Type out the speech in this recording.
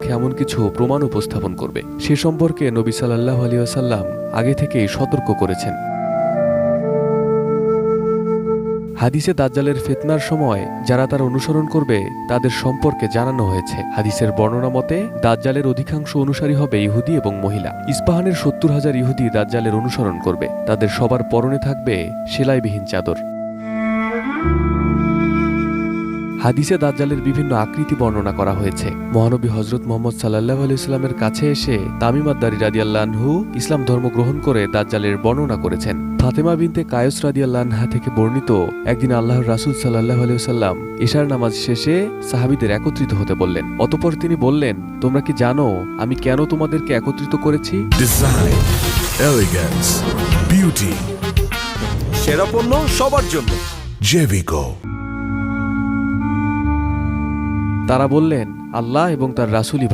পক্ষে এমন কিছু প্রমাণ উপস্থাপন করবে। সে সম্পর্কে নবী সাল্লাল্লাহু আলাইহি ওয়াসাল্লাম আগে থেকেই সতর্ক করেছেন। হাদিসে দাজ্জালের ফিতনার সময় যারা তার অনুসরণ করবে তাদের সম্পর্কে জানানো হয়েছে। হাদিসের বর্ণনা মতে দাজ্জালের অধিকাংশ অনুসারী হবে ইহুদি এবং মহিলা। ইস্পাহানের 70,000 ইহুদি দাজ্জালের অনুসরণ করবে। তাদের সবার পরনে থাকবে সেলাইবিহীন চাদর। হাদিসে দাজ্জালের বিভিন্ন আকৃতি বর্ণনা করা হয়েছে। মহানবী হযরত মুহাম্মদ সাল্লাল্লাহু আলাইহি ওয়াসাল্লামের কাছে এসে তামিম আদ-দারী রাদিয়াল্লাহু আনহু ইসলাম ধর্ম গ্রহণ করে দাজ্জালের বর্ণনা করেছেন। ফাতেমা বিনতে কায়স রাদিয়াল্লাহু আনহা থেকে বর্ণিত, একদিন আল্লাহর রাসূল সাল্লাল্লাহু আলাইহি ওয়াসাল্লাম ইশার নামাজ শেষে সাহাবীদের একত্রিত হতে বললেন। অতঃপর তিনি বললেন, তোমরা কি জানো আমি কেন তোমাদেরকে একত্রিত করেছি? ডিজাইন, এলিগেন্স, বিউটি, সেরা পণ্য সবার জন্য জেভিকো। তারা বললেন, আল্লাহ এবং তার রাসূলই